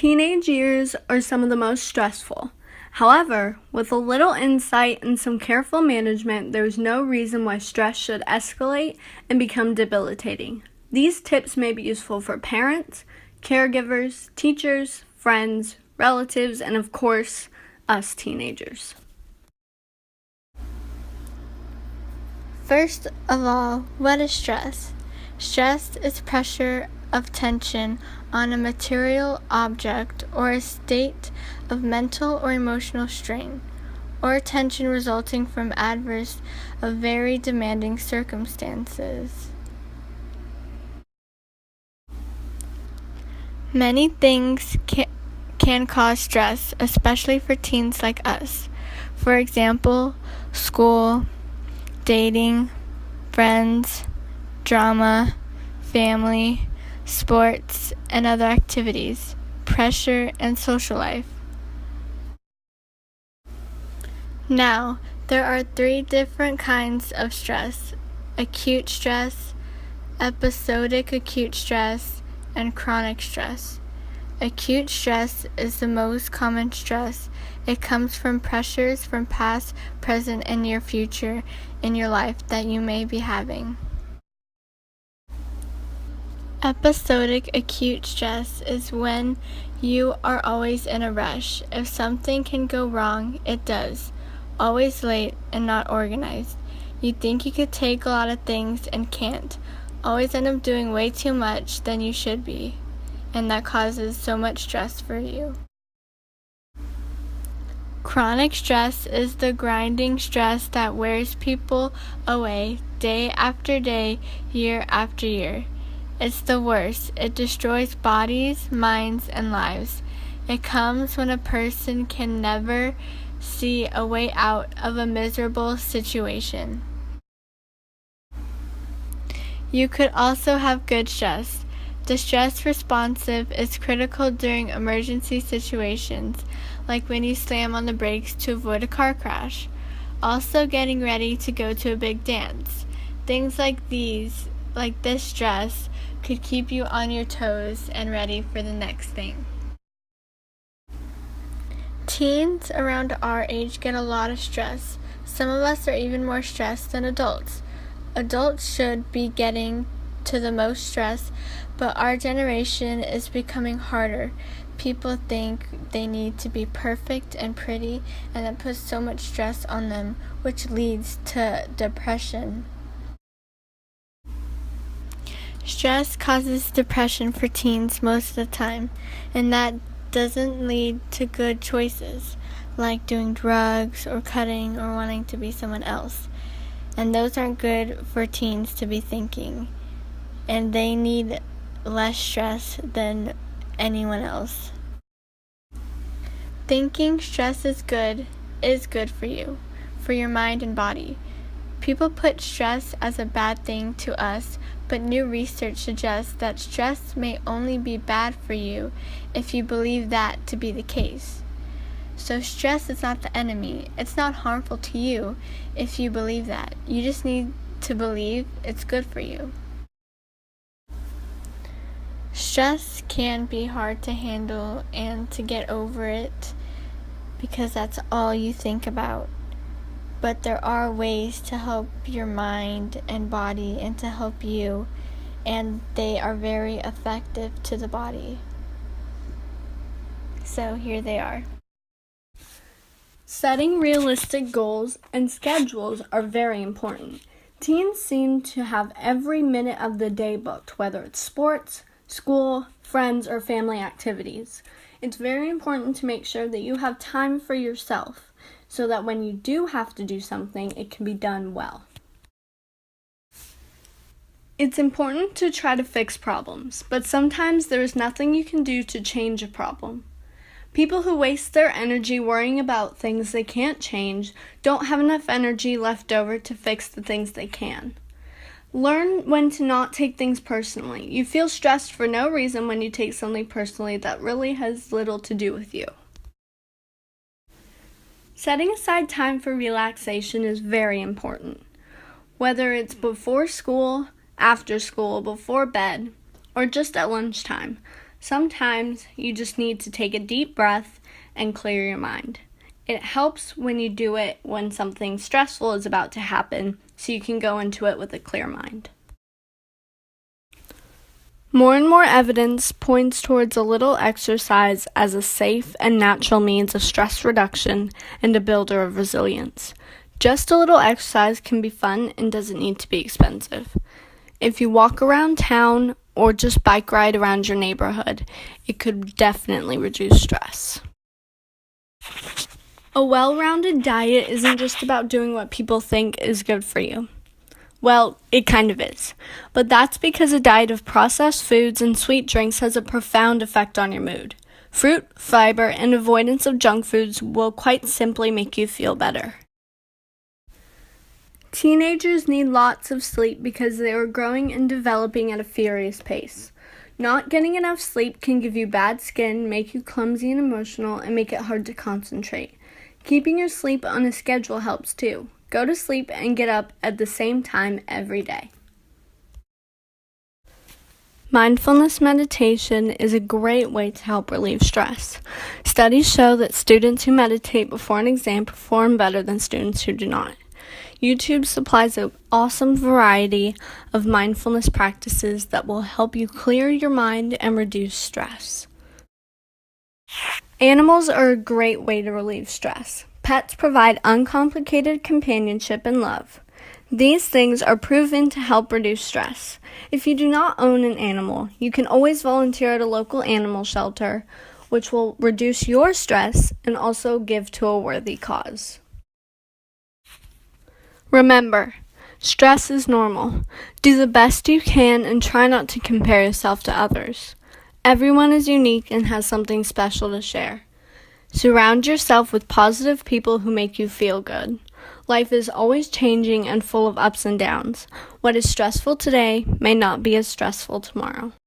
Teenage years are some of the most stressful. However, with a little insight and some careful management, there is no reason why stress should escalate and become debilitating. These tips may be useful for parents, caregivers, teachers, friends, relatives, and of course, us teenagers. First of all, what is stress? Stress is pressure of tension on a material object or a state of mental or emotional strain, or tension resulting from adverse of very demanding circumstances. Many things can cause stress, especially for teens like us. For example, school, dating, friends, drama, family, sports, and other activities, pressure, and social life. Now, there are 3 different kinds of stress: acute stress, episodic acute stress, and chronic stress. Acute stress is the most common stress. It comes from pressures from past, present, and near future in your life that you may be having. Episodic acute stress is when you are always in a rush. If something can go wrong, it does. Always late and not organized. You think you could take a lot of things and can't. Always end up doing way too much than you should be. And that causes so much stress for you. Chronic stress is the grinding stress that wears people away day after day, year after year. It's the worst. It destroys bodies, minds, and lives. It comes when a person can never see a way out of a miserable situation. You could also have good stress. The stress responsive is critical during emergency situations, like when you slam on the brakes to avoid a car crash. Also getting ready to go to a big dance. Things like this stress, could keep you on your toes and ready for the next thing. Teens around our age get a lot of stress. Some of us are even more stressed than adults. Adults should be getting to the most stress, but our generation is becoming harder. People think they need to be perfect and pretty, and that puts so much stress on them, which leads to depression. Stress causes depression for teens most of the time, and that doesn't lead to good choices, like doing drugs or cutting or wanting to be someone else. And those aren't good for teens to be thinking, and they need less stress than anyone else. Thinking stress is good for you, for your mind and body. People put stress as a bad thing to us, but new research suggests that stress may only be bad for you if you believe that to be the case. So stress is not the enemy. It's not harmful to you if you believe that. You just need to believe it's good for you. Stress can be hard to handle and to get over it because that's all you think about. But there are ways to help your mind and body and to help you, and they are very effective to the body. So here they are. Setting realistic goals and schedules are very important. Teens seem to have every minute of the day booked, whether it's sports, school, friends, or family activities. It's very important to make sure that you have time for yourself, so that when you do have to do something, it can be done well. It's important to try to fix problems, but sometimes there is nothing you can do to change a problem. People who waste their energy worrying about things they can't change don't have enough energy left over to fix the things they can. Learn when to not take things personally. You feel stressed for no reason when you take something personally that really has little to do with you. Setting aside time for relaxation is very important. Whether it's before school, after school, before bed, or just at lunchtime, Sometimes you just need to take a deep breath and clear your mind. It helps when you do it when something stressful is about to happen, so you can go into it with a clear mind. More and more evidence points towards a little exercise as a safe and natural means of stress reduction and a builder of resilience. Just a little exercise can be fun and doesn't need to be expensive. If you walk around town or just bike ride around your neighborhood, it could definitely reduce stress. A well-rounded diet isn't just about doing what people think is good for you. Well, it kind of is, but that's because a diet of processed foods and sweet drinks has a profound effect on your mood. Fruit, fiber, and avoidance of junk foods will quite simply make you feel better. Teenagers need lots of sleep because they are growing and developing at a furious pace. Not getting enough sleep can give you bad skin, make you clumsy and emotional, and make it hard to concentrate. Keeping your sleep on a schedule helps too. Go to sleep and get up at the same time every day. Mindfulness meditation is a great way to help relieve stress. Studies show that students who meditate before an exam perform better than students who do not. YouTube supplies an awesome variety of mindfulness practices that will help you clear your mind and reduce stress. Animals are a great way to relieve stress. Pets provide uncomplicated companionship and love. These things are proven to help reduce stress. If you do not own an animal, you can always volunteer at a local animal shelter, which will reduce your stress and also give to a worthy cause. Remember, stress is normal. Do the best you can and try not to compare yourself to others. Everyone is unique and has something special to share. Surround yourself with positive people who make you feel good. Life is always changing and full of ups and downs. What is stressful today may not be as stressful tomorrow.